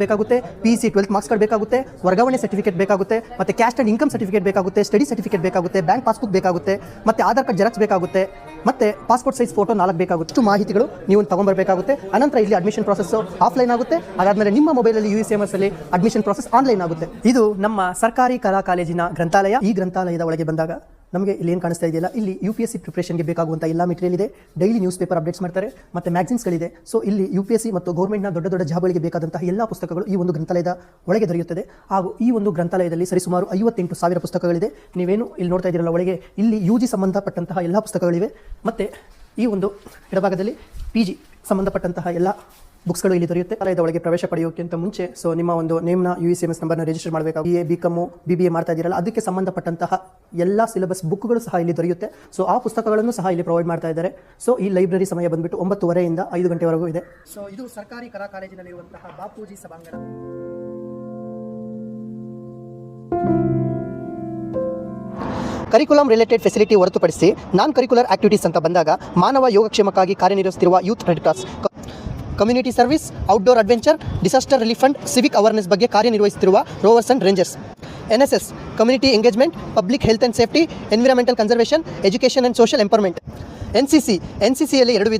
ಬೇಕಾಗುತ್ತೆ, PEC 12th marks card ಬೇಕಾಗುತ್ತೆ, ವರ್ಗಾವಣೆ ಸರ್ಟಿಫಿಕೇಟ್ ಬೇಕಾಗುತ್ತೆ, ಮತ್ತೆ ಕ್ಯಾಸ್ಟ್ ಅಂಡ್ ಇನ್ಕಮ್ ಸರ್ಟಿಫಿಕೇಟ್ ಬೇಕಾಗುತ್ತೆ, ಸ್ಟಡಿ ಸರ್ಟಿಫಿಕೇಟ್ ಬೇಕಾಗುತ್ತೆ, ಬ್ಯಾಂಕ್ ಪಾಸ್ಬುಕ್ ಬೇಕಾಗುತ್ತೆ, ಮತ್ತೆ ಆಧಾರ್ ಕಾರ್ಡ್ ಜೆರಾಕ್ಸ್ ಬೇಕಾಗುತ್ತೆ, ಮತ್ತೆ ಪಾಸ್ಪೋರ್ಟ್ ಸೈಜ್ ಫೋಟೋ 4 ಬೇಕಾಗುತ್ತೆ. ಇಷ್ಟು ಮಾಹಿತಿಗಳು ನೀವು ತಗೊಂಡ್ಬರಬೇಕಾಗುತ್ತೆ. ಅನಂತರ ಇಲ್ಲಿ ಅಡ್ಮಿಷನ್ ಪ್ರಾಸೆಸ್ ಆಫ್ಲೈನ್ ಆಗುತ್ತೆ. ಅದಾದ್ಮೇಲೆ ನಿಮ್ಮ ಮೊಬೈಲಲ್ಲಿ USMS ಅಲ್ಲಿ ಅಡ್ಮಿಷನ್ ಪ್ರಾಸೆಸ್ ಆನ್ಲೈನ್ ಆಗುತ್ತೆ. ಇದು ನಮ್ಮ ಸರ್ಕಾರಿ ಕಲಾ ಕಾಲೇಜಿನ ಗ್ರಂಥಾಲಯ. ಈ ಗ್ರಂಥಾಲಯದ ಒಳಗೆ ಬಂದಾಗ ನಮಗೆ ಇಲ್ಲಿ ಏನು ಕಾಣಿಸ್ತಾ ಇದೆಯಲ್ಲ, ಇಲ್ಲಿ UPSC ಪ್ರಿಪರೇಷನ್ಗೆ ಬೇಕಾಗುವಂಥ ಎಲ್ಲ ಮೆಟೀರಿಯಲ್ ಇದೆ. ಡೈಲಿ ನ್ಯೂಸ್ ಪೇಪರ್ ಅಪ್ಡೇಟ್ಸ್ ಮಾಡ್ತಾರೆ, ಮತ್ತು ಮ್ಯಾಗ್ಝಿನ್ಸ್ಗಳಿದೆ. ಸೊ ಇಲ್ಲಿ UPSC ಮತ್ತು ಗೌರ್ಮೆಂಟ್ನ ದೊಡ್ಡ ದೊಡ್ಡ ಜಾಬ್ಗಳಿಗೆ ಬೇಕಾದಂತಹ ಎಲ್ಲ ಪುಸ್ತಕಗಳು ಈ ಒಂದು ಗ್ರಂಥಾಲಯದ ಒಳಗೆ ದೊರೆಯುತ್ತದೆ. ಹಾಗೂ ಈ ಒಂದು ಗ್ರಂಥಾಲಯದಲ್ಲಿ ಸರಿಸುಮಾರು 58,000 ಪುಸ್ತಕಗಳಿದೆ. ನೀವೇನು ಇಲ್ಲಿ ನೋಡ್ತಾ ಇದ್ದೀರಲ್ಲ ಒಳಗೆ, ಇಲ್ಲಿ UG ಸಂಬಂಧಪಟ್ಟಂತಹ ಎಲ್ಲ ಪುಸ್ತಕಗಳಿವೆ. ಮತ್ತು ಈ ಒಂದು ಎಡಭಾಗದಲ್ಲಿ PG ಸಂಬಂಧಪಟ್ಟಂತಹ ಎಲ್ಲ ಬುಕ್ಸ್ಗಳು ಇಲ್ಲಿ ದೊರೆಯುತ್ತೆ. ಆಲಯದ ಒಳಗೆ ಪ್ರವೇಶ ಪಡೆಯೋಕ್ಕಿಂತ ಮುಂಚೆ ನಿಮ್ಮ ಒಂದು ನೇಮ್ನ USMS ನಂಬರ್ನ ರಿಜಿಸ್ಟರ್ ಮಾಡಬೇಕು. BA BCom BBA ಮಾಡ್ತಾ ಇದ್ದೀರಲ್ಲ, ಅದಕ್ಕೆ ಸಂಬಂಧಪಟ್ಟಂತಹ ಎಲ್ಲ ಸಿಲೆಬಸ್ ಬುಕ್ಗಳು ಸಹ ಇಲ್ಲಿ ದೊರೆಯುತ್ತೆ. ಸೊ ಆ ಪುಸ್ತಕಗಳನ್ನು ಸಹ ಇಲ್ಲಿ ಪ್ರೊವೈಡ್ ಮಾಡ್ತಾ ಇದ್ದಾರೆ. ಸೊ ಈ ಲೈಬ್ರರಿ ಸಮಯ ಬಂದ್ಬಿಟ್ಟು 9:30 5 ಗಂಟೆವರೆಗೂ ಇದೆ. ಸೊ ಇದು ಸರ್ಕಾರಿ ಕಲಾ ಕಾಲೇಜಿನಲ್ಲಿರುವಂತಹ ಬಾಪೂಜಿ ಸಭಾಂಗಣ. ಕರಿಕ್ಯುಲಮ್ ರಿಲೇಟೆಡ್ ಫೆಸಿಲಿಟಿ ಹೊರತುಪಡಿಸಿ ನಾನ್ ಕರಿಕ್ಯುಲರ್ ಆಕ್ಟಿವಿಟೀಸ್ ಅಂತ ಬಂದಾಗ ಮಾನವ ಯೋಗಕ್ಷೇಮಕ್ಕಾಗಿ ಕಾರ್ಯನಿರ್ವಹಿಸುತ್ತಿರುವ youth red cross, community service, outdoor adventure, disaster relief fund, Civic awareness ಬಗ್ಗೆ ಕಾರ್ಯನಿರ್ವಹಿಸುತ್ತಿರುವ rovers and rangers, NSS community engagement, public health and safety, environmental conservation, education and social empowerment, NCC ಯಲ್ಲಿ 2 ವಿಧ